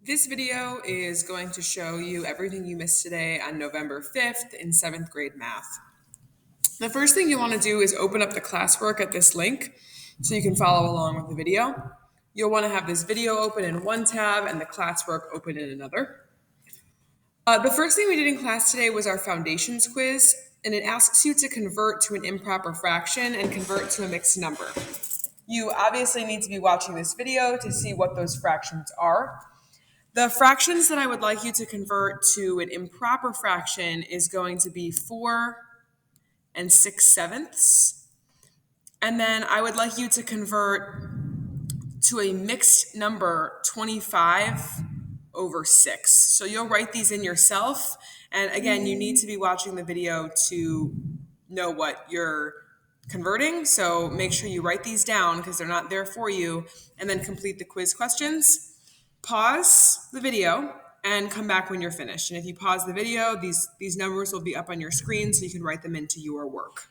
This video is going to show you everything you missed today on November 5th in 7th grade math. The first thing you want to do is open up the classwork at this link so you can follow along with the video. You'll want to have this video open in one tab and the classwork open in another. The first thing we did in class today was our foundations quiz, and it asks you to convert to an improper fraction and convert to a mixed number. You obviously need to be watching this video to see what those fractions are. The fractions that I would like you to convert to an improper fraction is going to be 4 and 6/7. And then I would like you to convert to a mixed number 25/6. So you'll write these in yourself. And again, you need to be watching the video to know what you're converting. So make sure you write these down because they're not there for you, and then complete the quiz questions. Pause the video and come back when you're finished. And if you pause the video, these numbers will be up on your screen so you can write them into your work.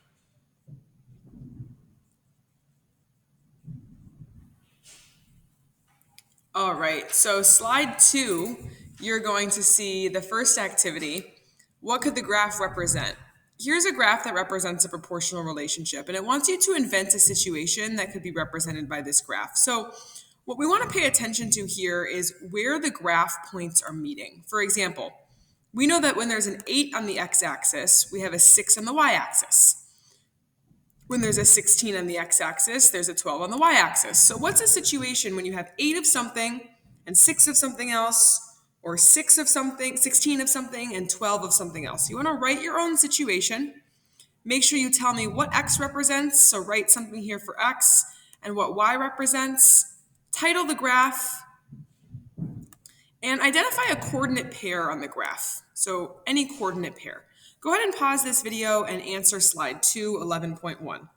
All right, so slide 2, you're going to see the first activity. What could the graph represent? Here's a graph that represents a proportional relationship, and it wants you to invent a situation that could be represented by this graph. So what we want to pay attention to here is where the graph points are meeting. For example, we know that when there's an 8 on the x-axis, we have a 6 on the y-axis. When there's a 16 on the x-axis, there's a 12 on the y-axis. So what's a situation when you have 8 of something and 6 of something else, or 6 of something, 16 of something, and 12 of something else? You want to write your own situation. Make sure you tell me what x represents, so write something here for x, and what y represents. Title the graph, and identify a coordinate pair on the graph. So any coordinate pair. Go ahead and pause this video and answer slide 2, 11.1.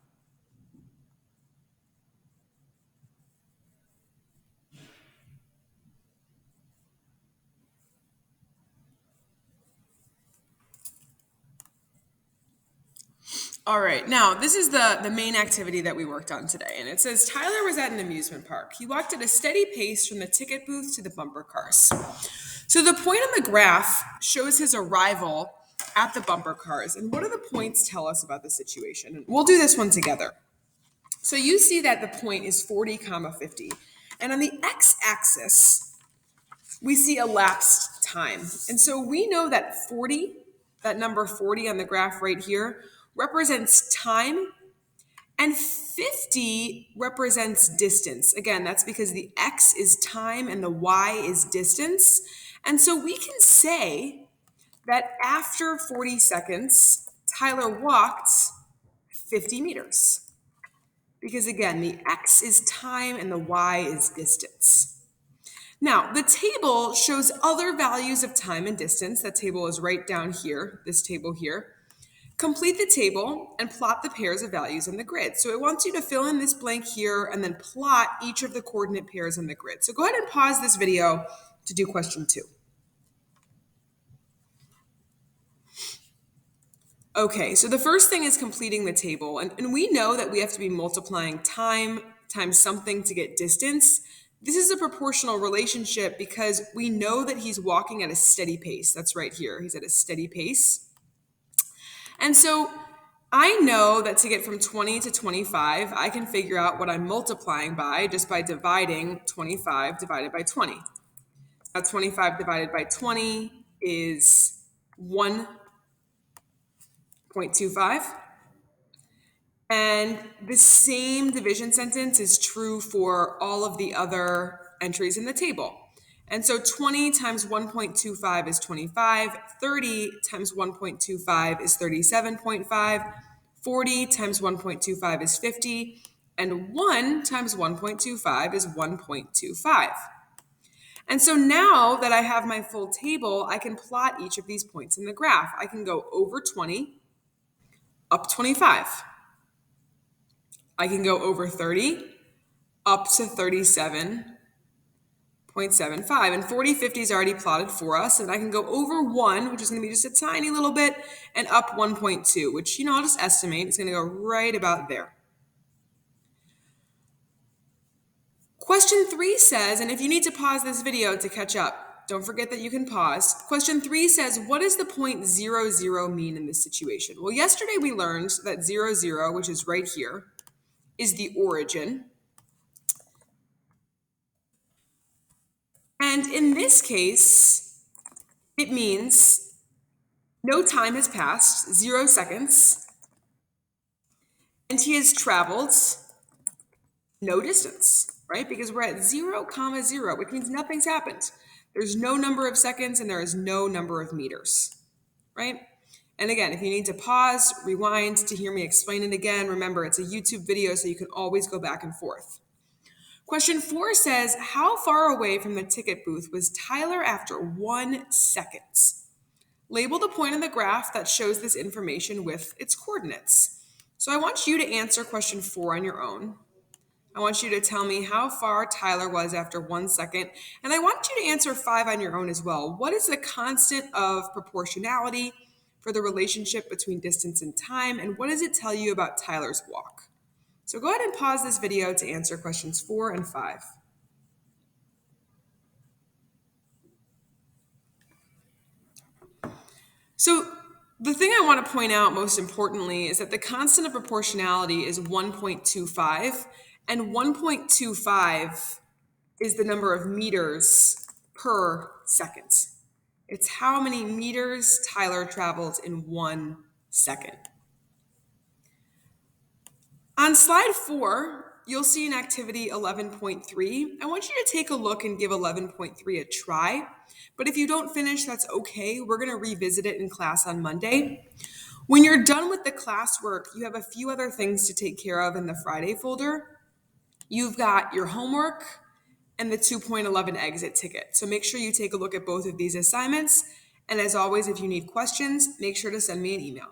All right, now this is the main activity that we worked on today, and it says Tyler was at an amusement park. He walked at a steady pace from the ticket booth to the bumper cars. So the point on the graph shows his arrival at the bumper cars, and what do the points tell us about the situation? And we'll do this one together. So you see that the point is 40, 50, and on the x-axis, we see elapsed time. And so we know that 40, that number 40 on the graph right here, represents time, and 50 represents distance. Again, that's because the x is time and the y is distance. And so we can say that after 40 seconds, Tyler walked 50 meters. Because again, the x is time and the y is distance. Now, the table shows other values of time and distance. That table is right down here, this table here. Complete the table and plot the pairs of values in the grid. So it wants you to fill in this blank here and then plot each of the coordinate pairs in the grid. So go ahead and pause this video to do question 2. Okay, so the first thing is completing the table. And we know that we have to be multiplying time times something to get distance. This is a proportional relationship because we know that he's walking at a steady pace. That's right here. He's at a steady pace. And so I know that to get from 20 to 25, I can figure out what I'm multiplying by just by dividing 25 divided by 20. Now 25 divided by 20 is 1.25. And the same division sentence is true for all of the other entries in the table. And so 20 times 1.25 is 25, 30 times 1.25 is 37.5, 40 times 1.25 is 50, and 1 times 1.25 is 1.25. And so now that I have my full table, I can plot each of these points in the graph. I can go over 20, up 25. I can go over 30, up to 37.75. And 40, 50 is already plotted for us. And I can go over 1, which is going to be just a tiny little bit, and up 1.2, which, I'll just estimate. It's going to go right about there. Question 3 says, and if you need to pause this video to catch up, don't forget that you can pause. Question 3 says, what does the point 0, 0 mean in this situation? Well, yesterday we learned that 0, 0, which is right here, is the origin. And in this case, it means no time has passed, 0 seconds, and he has traveled no distance, right? Because we're at 0, 0, which means nothing's happened. There's no number of seconds and there is no number of meters, right? And again, if you need to pause, rewind to hear me explain it again, remember it's a YouTube video, so you can always go back and forth. Question 4 says, how far away from the ticket booth was Tyler after 1 second? Label the point on the graph that shows this information with its coordinates. So I want you to answer question 4 on your own. I want you to tell me how far Tyler was after 1 second. And I want you to answer 5 on your own as well. What is the constant of proportionality for the relationship between distance and time? And what does it tell you about Tyler's walk? So go ahead and pause this video to answer questions 4 and 5. So the thing I want to point out most importantly is that the constant of proportionality is 1.25, and 1.25 is the number of meters per second. It's how many meters Tyler traveled in 1 second. On slide 4, you'll see an activity 11.3. I want you to take a look and give 11.3 a try. But if you don't finish, that's okay. We're going to revisit it in class on Monday. When you're done with the classwork, you have a few other things to take care of in the Friday folder. You've got your homework and the 2.11 exit ticket. So make sure you take a look at both of these assignments. And as always, if you need questions, make sure to send me an email.